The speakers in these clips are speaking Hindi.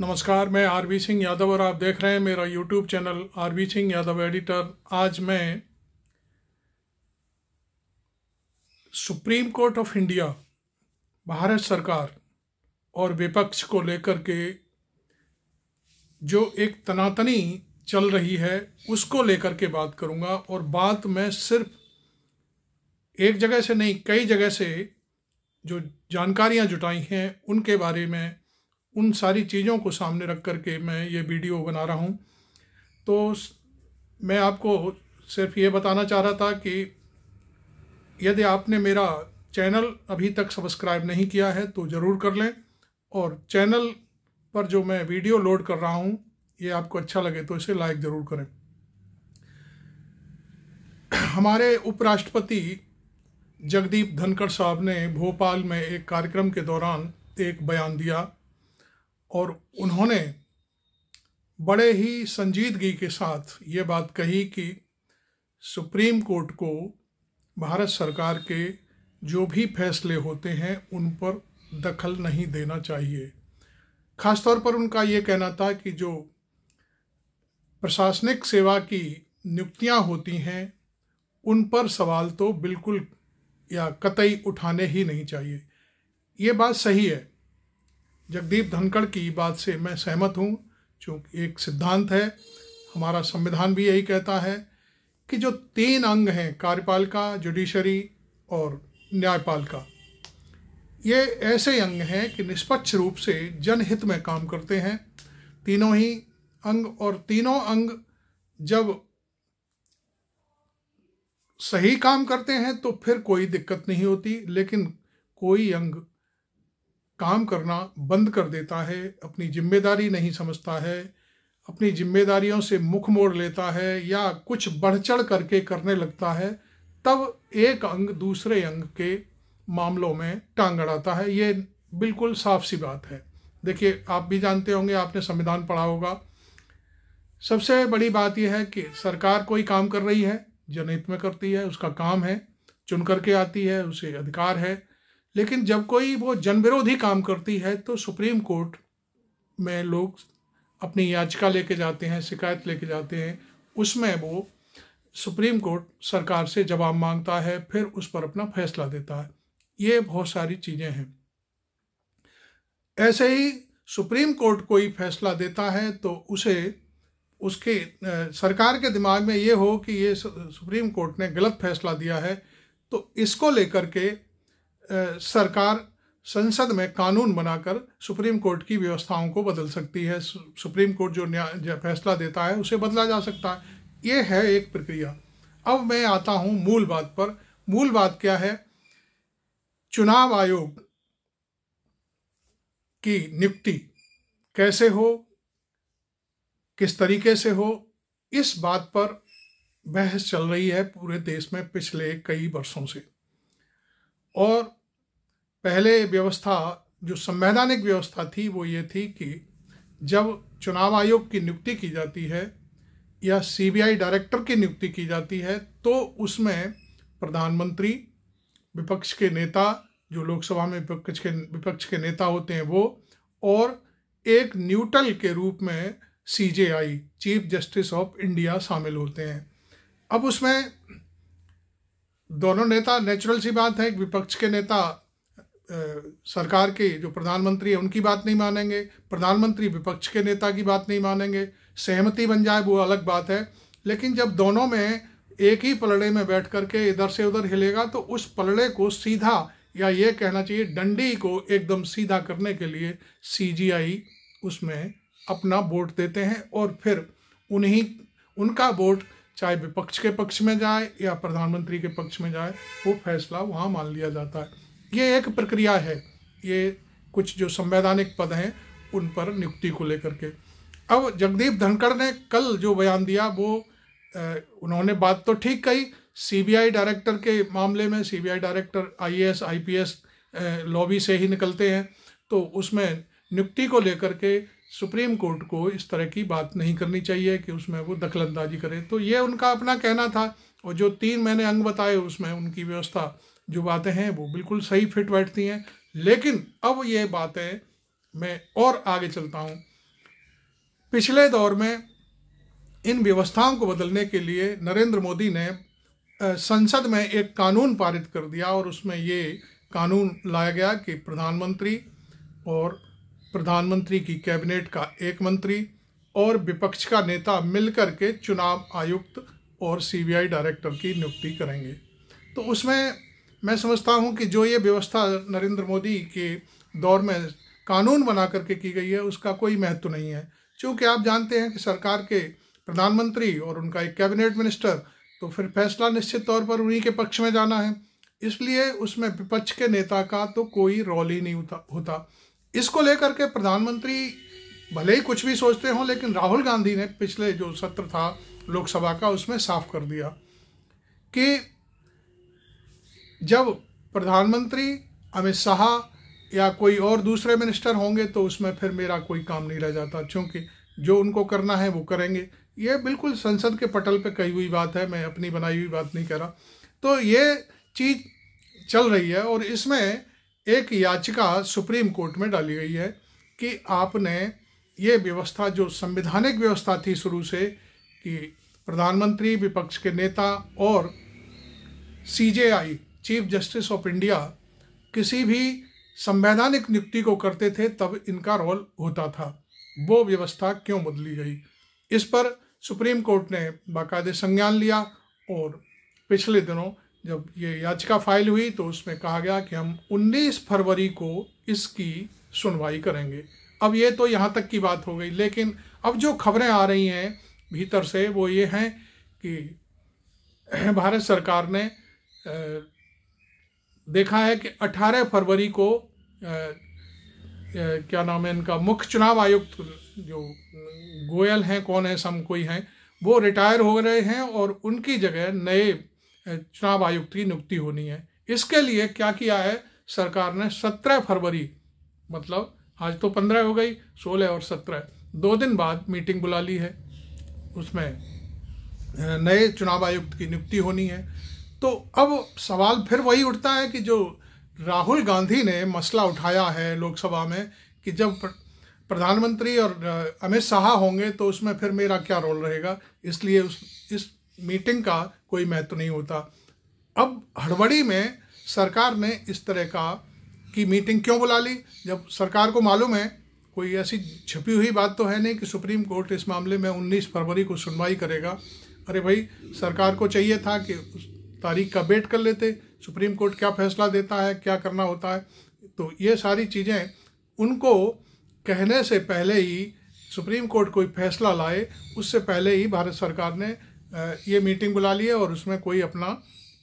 नमस्कार, मैं आरवी सिंह यादव और आप देख रहे हैं मेरा YouTube channel RV Singh Yadav editor. आज मैं Supreme Court of India, Bharat सरकार और विपक्ष को लेकर के जो एक तनातनी चल रही है उसको लेकर के बात करूंगा। और बात मैं सिर्फ एक जगह से नहीं, कई जगह से जो जानकारियां जुटाई हैं उनके बारे में, उन सारी चीज़ों को सामने रख कर के मैं ये वीडियो बना रहा हूँ। तो मैं आपको सिर्फ ये बताना चाह रहा था कि यदि आपने मेरा चैनल अभी तक सब्सक्राइब नहीं किया है तो ज़रूर कर लें, और चैनल पर जो मैं वीडियो लोड कर रहा हूँ ये आपको अच्छा लगे तो इसे लाइक ज़रूर करें। हमारे उपराष्ट्रपति जगदीप धनखड़ साहब ने भोपाल में एक कार्यक्रम के दौरान एक बयान दिया और उन्होंने बड़े ही संजीदगी के साथ ये बात कही कि सुप्रीम कोर्ट को भारत सरकार के जो भी फैसले होते हैं उन पर दखल नहीं देना चाहिए। खासतौर पर उनका ये कहना था कि जो प्रशासनिक सेवा की नियुक्तियां होती हैं उन पर सवाल तो बिल्कुल या कतई उठाने ही नहीं चाहिए। ये बात सही है, जगदीप धनखड़ की बात से मैं सहमत हूँ, क्योंकि एक सिद्धांत है, हमारा संविधान भी यही कहता है कि जो 3 अंग हैं, कार्यपालिका, जुडिशरी और न्यायपालिका, ये ऐसे अंग हैं कि निष्पक्ष रूप से जनहित में काम करते हैं, तीनों ही अंग। और तीनों अंग जब सही काम करते हैं तो फिर कोई दिक्कत नहीं होती, लेकिन कोई अंग काम करना बंद कर देता है, अपनी जिम्मेदारी नहीं समझता है, अपनी जिम्मेदारियों से मुख मोड़ लेता है या कुछ बढ़ चढ़ करके करने लगता है, तब एक अंग दूसरे अंग के मामलों में टांग अड़ाता है। ये बिल्कुल साफ सी बात है। देखिए, आप भी जानते होंगे, आपने संविधान पढ़ा होगा। सबसे बड़ी बात यह है कि सरकार कोई काम कर रही है, जनहित में करती है, उसका काम है, चुन करके आती है, उसे अधिकार है। लेकिन जब कोई वो जनविरोधी काम करती है तो सुप्रीम कोर्ट में लोग अपनी याचिका लेके जाते हैं, शिकायत लेके जाते हैं, उसमें वो सुप्रीम कोर्ट सरकार से जवाब मांगता है, फिर उस पर अपना फैसला देता है। ये बहुत सारी चीज़ें हैं। ऐसे ही सुप्रीम कोर्ट कोई फैसला देता है तो उसे उसके सरकार के दिमाग में ये हो कि ये सुप्रीम कोर्ट ने गलत फैसला दिया है, तो इसको लेकर के सरकार संसद में कानून बनाकर सुप्रीम कोर्ट की व्यवस्थाओं को बदल सकती है। सुप्रीम कोर्ट जो फैसला देता है उसे बदला जा सकता है। ये है एक प्रक्रिया। अब मैं आता हूँ मूल बात पर। मूल बात क्या है? चुनाव आयोग की नियुक्ति कैसे हो, किस तरीके से हो, इस बात पर बहस चल रही है पूरे देश में पिछले कई वर्षों से। और पहले व्यवस्था, जो संवैधानिक व्यवस्था थी, वो ये थी कि जब चुनाव आयोग की नियुक्ति की जाती है या सीबीआई डायरेक्टर की नियुक्ति की जाती है तो उसमें प्रधानमंत्री, विपक्ष के नेता, जो लोकसभा में विपक्ष के नेता होते हैं वो, और एक न्यूट्रल के रूप में CJI, chief justice of India, शामिल होते हैं। अब उसमें दोनों नेता, नेचुरल सी बात है, विपक्ष के नेता सरकार के जो प्रधानमंत्री है उनकी बात नहीं मानेंगे, प्रधानमंत्री विपक्ष के नेता की बात नहीं मानेंगे। सहमति बन जाए वो अलग बात है, लेकिन जब दोनों में एक ही पलड़े में बैठ करके इधर से उधर हिलेगा तो उस पलड़े को सीधा, या ये कहना चाहिए डंडी को एकदम सीधा करने के लिए सीजीआई उसमें अपना वोट देते हैं, और फिर उनका वोट चाहे विपक्ष के पक्ष में जाए या प्रधानमंत्री के पक्ष में जाए, वो फैसला वहाँ मान लिया जाता है। ये एक प्रक्रिया है। ये कुछ जो संवैधानिक पद हैं उन पर नियुक्ति को लेकर के। अब जगदीप धनखड़ ने कल जो बयान दिया वो उन्होंने बात तो ठीक कही। सीबीआई डायरेक्टर के मामले में, CBI director IAS IPS lobby से ही निकलते हैं, तो उसमें नियुक्ति को लेकर के सुप्रीम कोर्ट को इस तरह की बात नहीं करनी चाहिए कि उसमें वो दखलंदाजी करे। तो ये उनका अपना कहना था, और जो 3 मैंने अंग बताए उसमें उनकी व्यवस्था, जो बातें हैं वो बिल्कुल सही फिट बैठती हैं। लेकिन अब ये बातें मैं और आगे चलता हूँ। पिछले दौर में इन व्यवस्थाओं को बदलने के लिए नरेंद्र मोदी ने संसद में एक कानून पारित कर दिया और उसमें ये कानून लाया गया कि प्रधानमंत्री और प्रधानमंत्री की कैबिनेट का एक मंत्री और विपक्ष का नेता मिलकर के चुनाव आयुक्त और सीबीआई डायरेक्टर की नियुक्ति करेंगे। तो उसमें मैं समझता हूं कि जो ये व्यवस्था नरेंद्र मोदी के दौर में कानून बना करके की गई है उसका कोई महत्व नहीं है, क्योंकि आप जानते हैं कि सरकार के प्रधानमंत्री और उनका एक कैबिनेट मिनिस्टर, तो फिर फैसला निश्चित तौर पर उन्हीं के पक्ष में जाना है, इसलिए उसमें विपक्ष के नेता का तो कोई रोल ही नहीं होता। इसको लेकर के प्रधानमंत्री भले ही कुछ भी सोचते हों, लेकिन राहुल गांधी ने पिछले जो सत्र था लोकसभा का उसमें साफ कर दिया कि जब प्रधानमंत्री अमित शाह या कोई और दूसरे मिनिस्टर होंगे तो उसमें फिर मेरा कोई काम नहीं रह जाता, क्योंकि जो उनको करना है वो करेंगे। ये बिल्कुल संसद के पटल पे कही हुई बात है, मैं अपनी बनाई हुई बात नहीं कह रहा। तो ये चीज़ चल रही है और इसमें एक याचिका सुप्रीम कोर्ट में डाली गई है कि आपने ये व्यवस्था जो संवैधानिक व्यवस्था थी शुरू से कि प्रधानमंत्री, विपक्ष के नेता और CJI chief justice of India किसी भी संवैधानिक नियुक्ति को करते थे तब इनका रोल होता था, वो व्यवस्था क्यों बदली गई। इस पर सुप्रीम कोर्ट ने बाकायदे संज्ञान लिया और पिछले दिनों जब ये याचिका फाइल हुई तो उसमें कहा गया कि हम 19 फरवरी को इसकी सुनवाई करेंगे। अब ये तो यहाँ तक की बात हो गई, लेकिन अब जो खबरें आ रही हैं भीतर से वो ये हैं कि भारत सरकार ने देखा है कि 18 फरवरी को क्या नाम है इनका, मुख्य चुनाव आयुक्त जो गोयल हैं, कौन है, सम कोई हैं, वो रिटायर हो रहे हैं और उनकी जगह नए चुनाव आयुक्त की नियुक्ति होनी है। इसके लिए क्या किया है सरकार ने, 17 फरवरी मतलब आज तो 15 हो गई, 16 और 17 2 दिन बाद मीटिंग बुला ली है, उसमें नए चुनाव आयुक्त की नियुक्ति होनी है। तो अब सवाल फिर वही उठता है कि जो राहुल गांधी ने मसला उठाया है लोकसभा में कि जब प्रधानमंत्री और अमित शाह होंगे तो उसमें फिर मेरा क्या रोल रहेगा, इसलिए इस मीटिंग का कोई महत्व नहीं होता। अब हड़बड़ी में सरकार ने इस तरह की मीटिंग क्यों बुला ली, जब सरकार को मालूम है कोई ऐसी छिपी हुई बात तो है नहीं कि सुप्रीम कोर्ट इस मामले में 19 फरवरी को सुनवाई करेगा। अरे भाई, सरकार को चाहिए था कि उस तारीख का वेट कर लेते, सुप्रीम कोर्ट क्या फैसला देता है, क्या करना होता है। तो ये सारी चीज़ें उनको कहने से पहले ही, सुप्रीम कोर्ट कोई फैसला लाए उससे पहले ही भारत सरकार ने ये मीटिंग बुला ली है और उसमें कोई अपना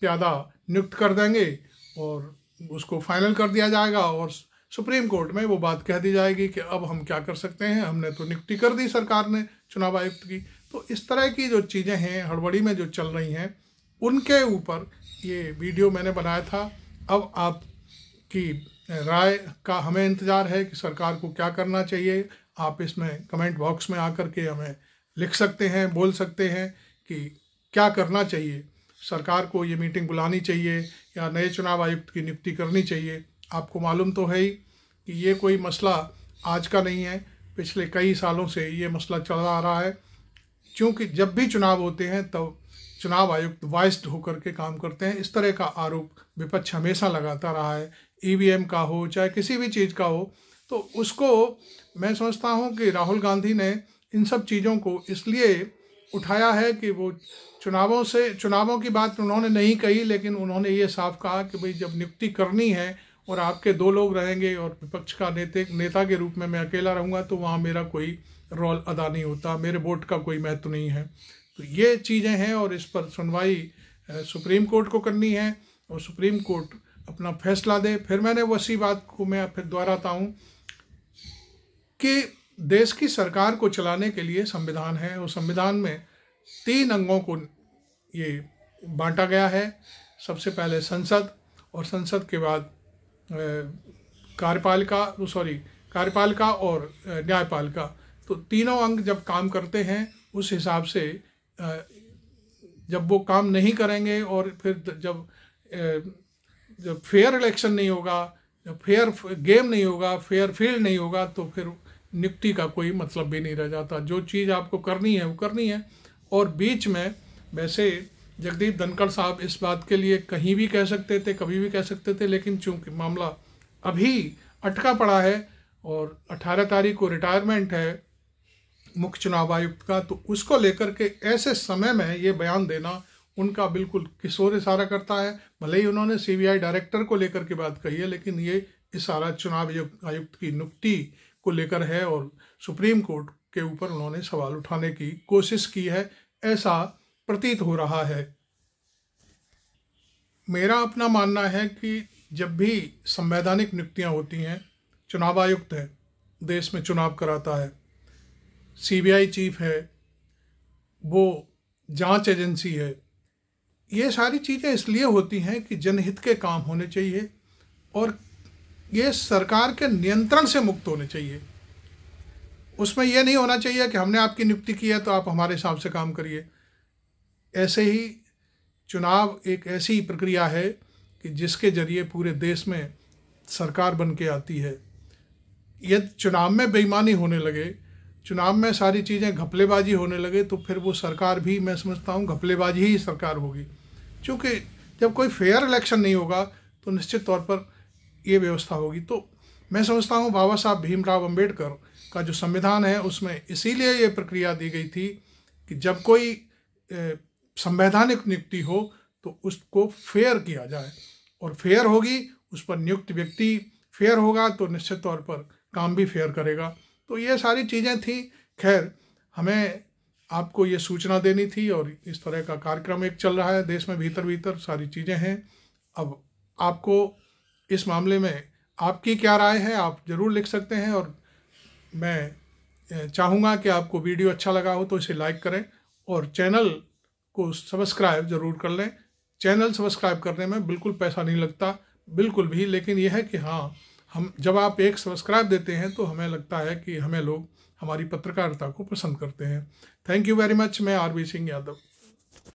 प्यादा नियुक्त कर देंगे और उसको फाइनल कर दिया जाएगा और सुप्रीम कोर्ट में वो बात कह दी जाएगी कि अब हम क्या कर सकते हैं, हमने तो नियुक्ति कर दी सरकार ने चुनाव आयुक्त की। तो इस तरह की जो चीज़ें हैं हड़बड़ी में जो चल रही हैं उनके ऊपर ये वीडियो मैंने बनाया था। अब आपकी राय का हमें इंतज़ार है कि सरकार को क्या करना चाहिए। आप इसमें कमेंट बॉक्स में आकर के हमें लिख सकते हैं, बोल सकते हैं कि क्या करना चाहिए, सरकार को ये मीटिंग बुलानी चाहिए या नए चुनाव आयुक्त की नियुक्ति करनी चाहिए। आपको मालूम तो है ही कि ये कोई मसला आज का नहीं है, पिछले कई सालों से ये मसला चला आ रहा है, क्योंकि जब भी चुनाव होते हैं तब चुनाव आयुक्त वाइस्ड होकर के काम करते हैं। इस तरह का आरोप विपक्ष हमेशा लगाता रहा है, ईवीएम का हो चाहे किसी भी चीज़ का हो। तो उसको मैं समझता हूँ कि राहुल गांधी ने इन सब चीज़ों को इसलिए उठाया है कि वो चुनावों की बात उन्होंने नहीं कही, लेकिन उन्होंने ये साफ कहा कि भाई जब नियुक्ति करनी है और आपके 2 लोग रहेंगे और विपक्ष का नेता के रूप में मैं अकेला रहूँगा तो वहाँ मेरा कोई रोल अदा नहीं होता, मेरे वोट का कोई महत्व नहीं है। तो ये चीज़ें हैं और इस पर सुनवाई सुप्रीम कोर्ट को करनी है और सुप्रीम कोर्ट अपना फैसला दे। फिर मैंने उसी बात को मैं फिर दोहराता हूँ कि देश की सरकार को चलाने के लिए संविधान है और संविधान में 3 अंगों को ये बांटा गया है। सबसे पहले संसद और संसद के बाद कार्यपालिका और न्यायपालिका। तो तीनों अंग जब काम करते हैं उस हिसाब से जब वो काम नहीं करेंगे और फिर जब फेयर इलेक्शन नहीं होगा, जब फेयर गेम नहीं होगा, फेयर फील्ड नहीं होगा, तो फिर नियुक्ति का कोई मतलब भी नहीं रह जाता। जो चीज़ आपको करनी है वो करनी है। और बीच में वैसे जगदीप धनखड़ साहब इस बात के लिए कहीं भी कह सकते थे, कभी भी कह सकते थे, लेकिन चूंकि मामला अभी अटका पड़ा है और 18 तारीख को रिटायरमेंट है मुख्य चुनाव आयुक्त का, तो उसको लेकर के ऐसे समय में ये बयान देना उनका बिल्कुल किशोर इशारा करता है। भले ही उन्होंने सीबीआई डायरेक्टर को लेकर के बात कही है, लेकिन ये इशारा चुनाव आयुक्त की नियुक्ति को लेकर है और सुप्रीम कोर्ट के ऊपर उन्होंने सवाल उठाने की कोशिश की है, ऐसा प्रतीत हो रहा है। मेरा अपना मानना है कि जब भी संवैधानिक नियुक्तियां होती हैं, चुनाव आयुक्त है, देश में चुनाव कराता है, सीबीआई चीफ है, वो जांच एजेंसी है, ये सारी चीज़ें इसलिए होती हैं कि जनहित के काम होने चाहिए और ये सरकार के नियंत्रण से मुक्त होने चाहिए। उसमें यह नहीं होना चाहिए कि हमने आपकी नियुक्ति की है तो आप हमारे हिसाब से काम करिए। ऐसे ही चुनाव एक ऐसी प्रक्रिया है कि जिसके जरिए पूरे देश में सरकार बन के आती है। यदि चुनाव में बेईमानी होने लगे, चुनाव में सारी चीज़ें घपलेबाजी होने लगे, तो फिर वो सरकार भी, मैं समझता हूँ, घपलेबाजी ही सरकार होगी। क्योंकि जब कोई फेयर इलेक्शन नहीं होगा तो निश्चित तौर पर ये व्यवस्था होगी। तो मैं समझता हूँ बाबा साहब भीमराव अंबेडकर का जो संविधान है उसमें इसीलिए ये प्रक्रिया दी गई थी कि जब कोई संवैधानिक नियुक्ति हो तो उसको फेयर किया जाए, और फेयर होगी, उस पर नियुक्त व्यक्ति फेयर होगा तो निश्चित तौर पर काम भी फेयर करेगा। तो ये सारी चीज़ें थी। खैर, हमें आपको ये सूचना देनी थी और इस तरह का कार्यक्रम एक चल रहा है देश में, भीतर भीतर सारी चीज़ें हैं। अब आपको इस मामले में आपकी क्या राय है आप ज़रूर लिख सकते हैं, और मैं चाहूँगा कि आपको वीडियो अच्छा लगा हो तो इसे लाइक करें और चैनल को सब्सक्राइब ज़रूर कर लें। चैनल सब्सक्राइब करने में बिल्कुल पैसा नहीं लगता, बिल्कुल भी, लेकिन यह है कि हाँ, हम जब आप एक सब्सक्राइब देते हैं तो हमें लगता है कि हमें लोग हमारी पत्रकारिता को पसंद करते हैं। Thank you very much. मैं आरबी सिंह यादव।